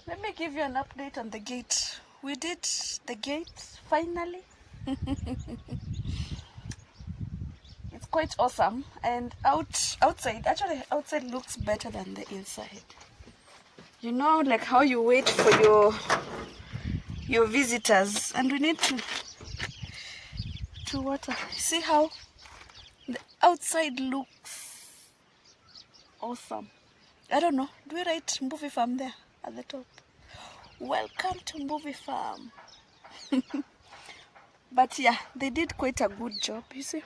Let me give you an update on the gate. We did the gate finally. It's quite awesome, and outside looks better than the inside. You know, like how you wait for your visitors, and we need to water. See how the outside looks awesome. I don't know, do we write Mbuvi Farm there at the top? Welcome to Mbuvi Farm. But yeah, they did quite a good job, you see.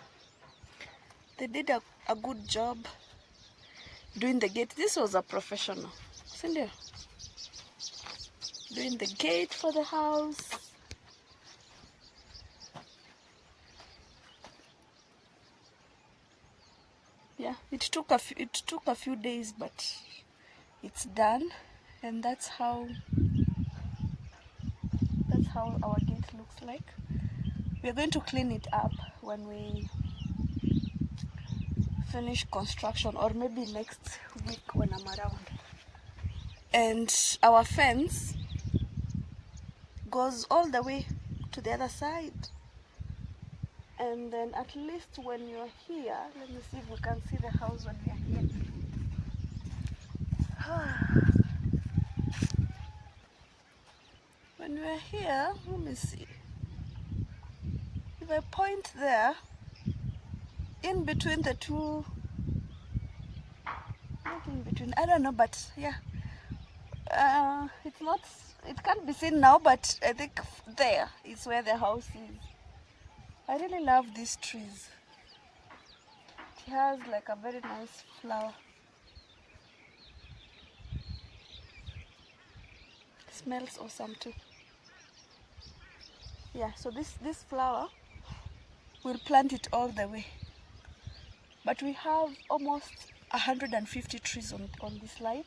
They did a good job doing the gate. This was a professional, isn't it? Doing the gate for the house. Yeah, it took a few days, but it's done, and that's how our gate looks like. We are going to clean it up when we finish construction, or maybe next week when I'm around. And our fence goes all the way to the other side, and then at least when you're here, let me see if we can see the house when we are here. When we're here, let me see. If I point there, in between the two, not in between, I don't know, but yeah, it can't be seen now, but I think there is where the house is. I really love these trees. It has like a very nice flower. It smells awesome too. Yeah, so this flower, we'll plant it all the way. But we have almost 150 trees on this line,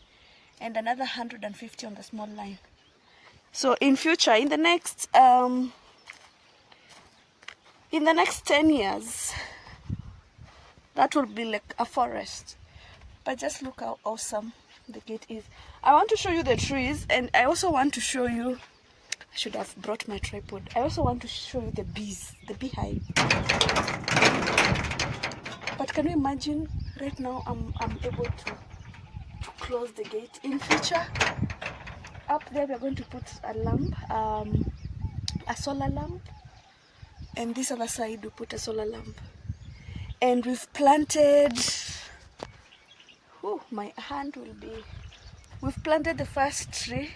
and another 150 on the small line. So in future, in the next 10 years, that will be like a forest. But just look how awesome the gate is. I want to show you the trees, and I also want to show you, I should have brought my tripod. I also want to show you the bees, the beehive. But can you imagine, right now I'm able to close the gate. In future, up there we're going to put a lamp, a solar lamp, and this other side we put a solar lamp. And we've planted, my hand will be, we've planted the first tree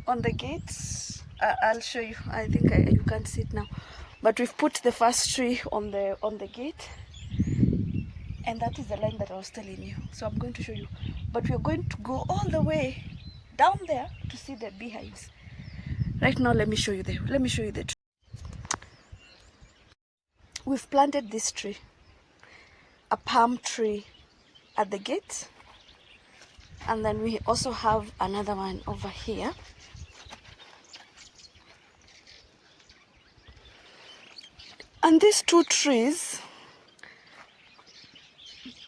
on the gates. I'll show you. I think you can't see it now, but we've put the first tree on the gate, and that is the line that I was telling you. So I'm going to show you, but we're going to go all the way down there to see the beehives. Right now, let me show you the tree. We've planted this tree, a palm tree, at the gate, and then we also have another one over here. And these two trees,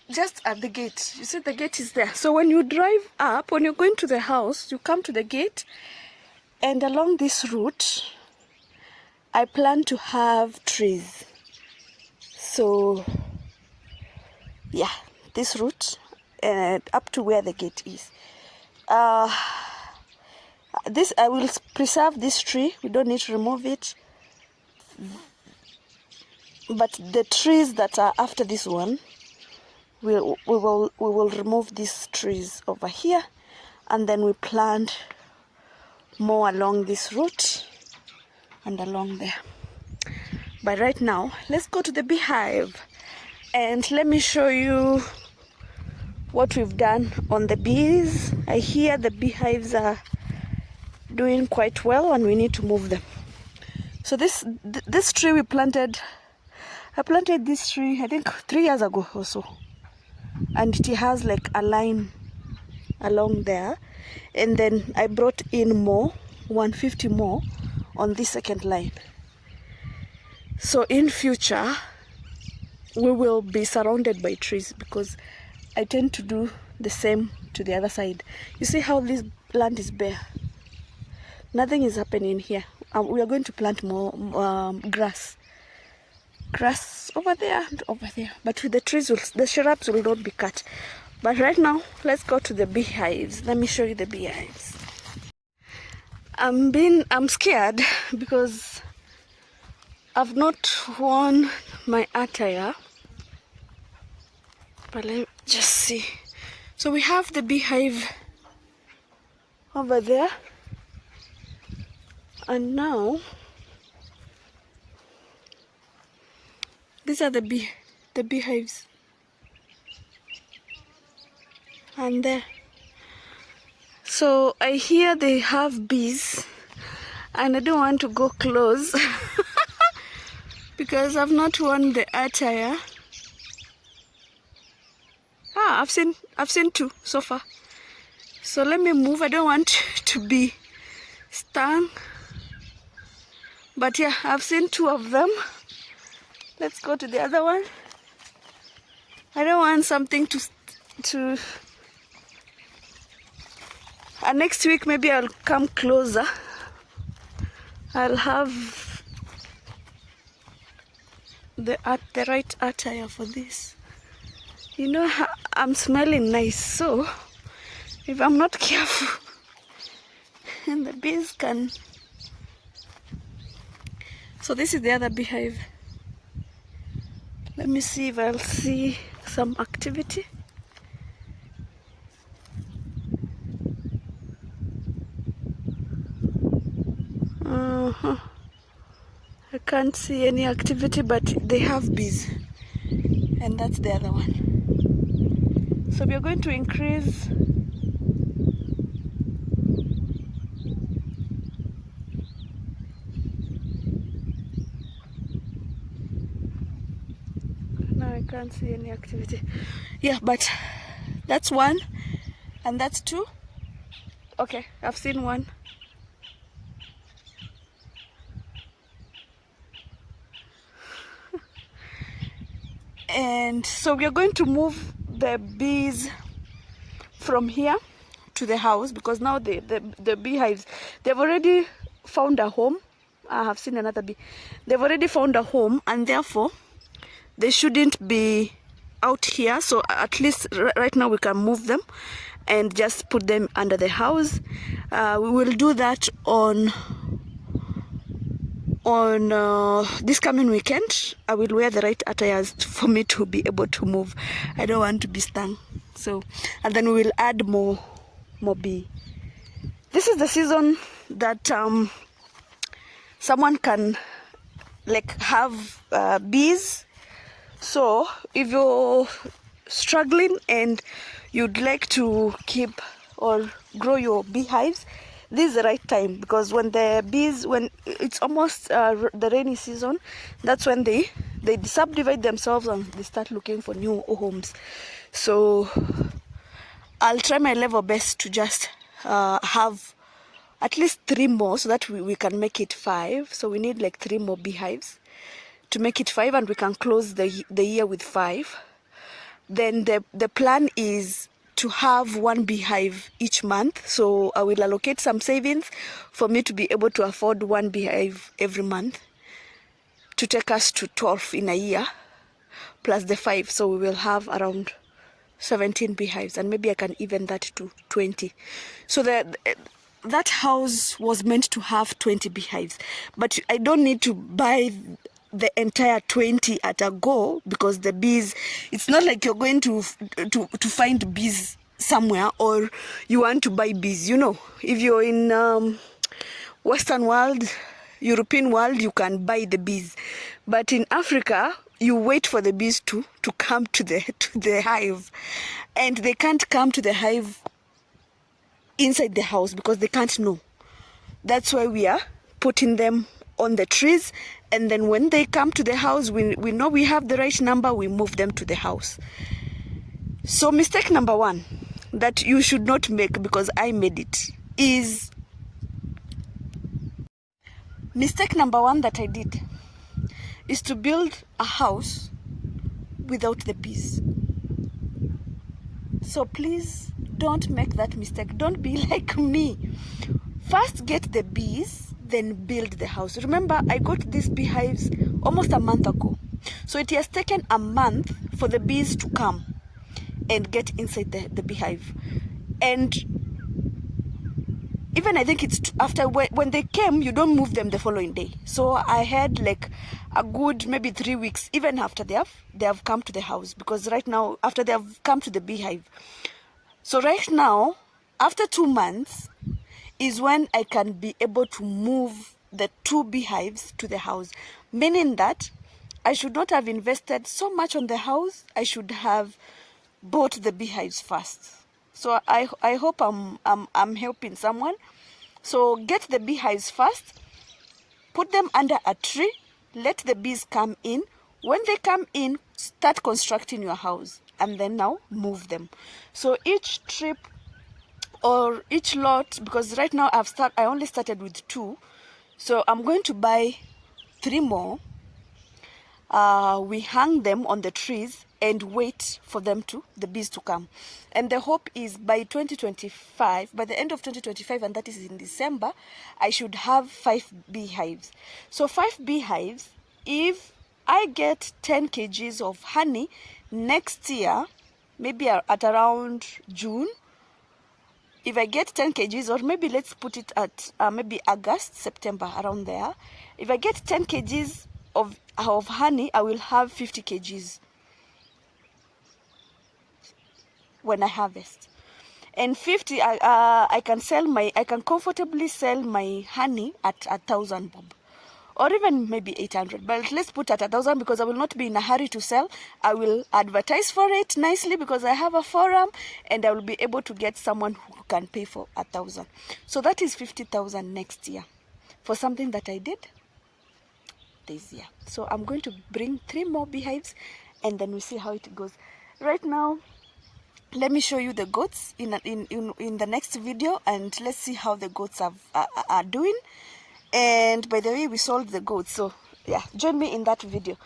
just at the gate, you see the gate is there. So when you drive up, when you're going to the house, you come to the gate, and along this route, I plan to have trees. So yeah, this route up to where the gate is. This, I will preserve this tree. We don't need to remove it. But the trees that are after this one, we will remove these trees over here, and then we plant more along this route and along there. But right now, let's go to the beehive, and let me show you what we've done on the bees. I hear the beehives are doing quite well, and we need to move them. So this tree we planted, I planted this tree I think 3 years ago or so, and it has like a line along there, and then I brought in more, 150 more on this second line. So in future we will be surrounded by trees, because I tend to do the same to the other side. You see how these land is bare. Nothing is happening here. We are going to plant more grass over there and over there, but the trees will, the shrubs will not be cut. But right now, let's go to the beehives. Let me show you the beehives. I'm scared because I've not worn my attire, but let me just see. So we have the beehive over there, and now these are the beehives, and there. So I hear they have bees, and I don't want to go close because I've not worn the attire. I've seen two so far. So let me move. I don't want to be stung. But yeah, I've seen two of them. Let's go to the other one. I don't want something to next week maybe I'll come closer. I'll have the right attire for this. You know, I'm smelling nice, so if I'm not careful, and the bees can. So this is the other beehive. Let me see if I'll see some activity. I can't see any activity, but they have bees, and that's the other one. So we are going to increase I can't see any activity. Yeah, but that's one, and that's two. Okay, I've seen one. And so we are going to move the bees from here to the house, because now the beehives, they've already found a home. I have seen another bee. They've already found a home, and therefore they shouldn't be out here. So at least right now we can move them and just put them under the house. We will do that on this coming weekend. I will wear the right attires for me to be able to move. I don't want to be stung. So, and then we will add more bee. This is the season that someone can like have bees. So if you're struggling and you'd like to keep or grow your beehives, this is the right time, because when the bees, when it's almost the rainy season, that's when they subdivide themselves and they start looking for new homes. So I'll try my level best to just have at least 3 more, so that we can make it 5. So we need like 3 more beehives to make it 5, and we can close the year with 5. Then the plan is to have 1 beehive each month. So I will allocate some savings for me to be able to afford 1 beehive every month to take us to 12 in a year, plus the 5. So we will have around 17 beehives, and maybe I can even that to 20. So that house was meant to have 20 beehives, but I don't need to buy the entire 20 at a go, because the bees, it's not like you're going to find bees somewhere, or you want to buy bees. You know, if you're in Western world, European world, you can buy the bees, but in Africa you wait for the bees to come to the hive, and they can't come to the hive inside the house because they can't know. That's why we are putting them on the trees, and then when they come to the house, we know we have the right number, we move them to the house. So mistake number 1 that you should not make, because I made it, is mistake number 1 that I did is to build a house without the bees. So please don't make that mistake. Don't be like me. First get the bees, then build the house. Remember, I got these beehives almost a month ago. So it has taken a month for the bees to come and get inside the beehive. And even I think it's after when they came, you don't move them the following day. So I had like a good maybe 3 weeks, even after they have come to the house, because right now, after they have come to the beehive. So right now, after 2 months is when I can be able to move the 2 beehives to the house, meaning that I should not have invested so much on the house. I should have bought the beehives first. So I hope I'm helping someone. So get the beehives first, put them under a tree, let the bees come in. When they come in, start constructing your house, and then now move them. So each trip or each lot, because right now I only started with 2, so I'm going to buy 3 more. We hang them on the trees and wait for the bees to come. And the hope is by 2025, by the end of 2025, and that is in December, I should have 5 beehives. So 5 beehives, if I get 10 kgs of honey next year, maybe at around June, if I get 10 kgs, or maybe let's put it at maybe August, September, around there. If I get 10 kgs of honey, I will have 50 kgs when I harvest. And 50, I can comfortably sell my honey at 1,000 bob, or even maybe 800. But let's put at 1,000, because I will not be in a hurry to sell. I will advertise for it nicely, because I have a forum, and I will be able to get someone who can pay for 1,000. So that is 50,000 next year for something that I did this year. So I'm going to bring 3 more beehives, and then we'll see how it goes. Right now, let me show you the goats in the next video, and let's see how the goats are doing. And by the way, we sold the goats, so yeah, join me in that video,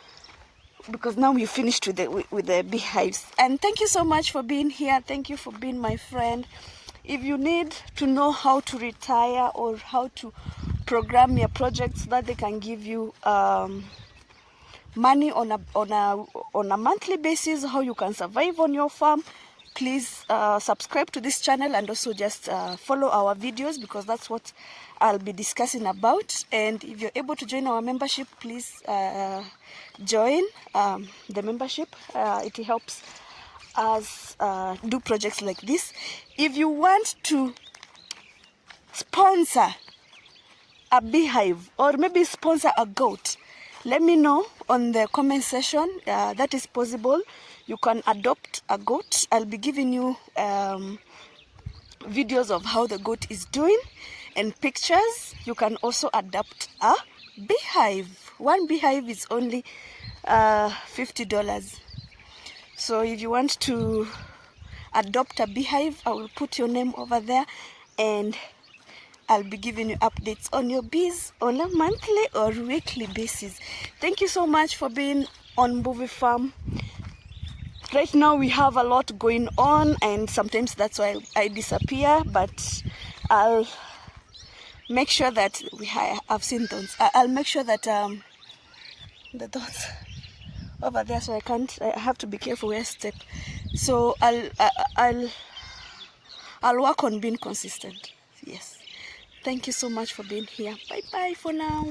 because now we finished with the beehives. And thank you so much for being here. Thank you for being my friend. If you need to know how to retire or how to program your projects so that they can give you money on a monthly basis, how you can survive on your farm, please subscribe to this channel, and also just follow our videos, because that's what I'll be discussing about. And if you're able to join our membership, please join the membership. It helps us do projects like this. If you want to sponsor a beehive, or maybe sponsor a goat, let me know on the comment section. That is possible. You can adopt a goat. I'll be giving you videos of how the goat is doing and pictures. You can also adopt a beehive. One beehive is only $50. So if you want to adopt a beehive, I will put your name over there, and I'll be giving you updates on your bees on a monthly or weekly basis. Thank you so much for being on Mbuvi Farm. Right now we have a lot going on, and sometimes that's why I disappear, but I'll make sure that I've seen those. I'll make sure that the dots over there, so I have to be careful where I step. So I'll work on being consistent. Yes. Thank you so much for being here. Bye bye for now.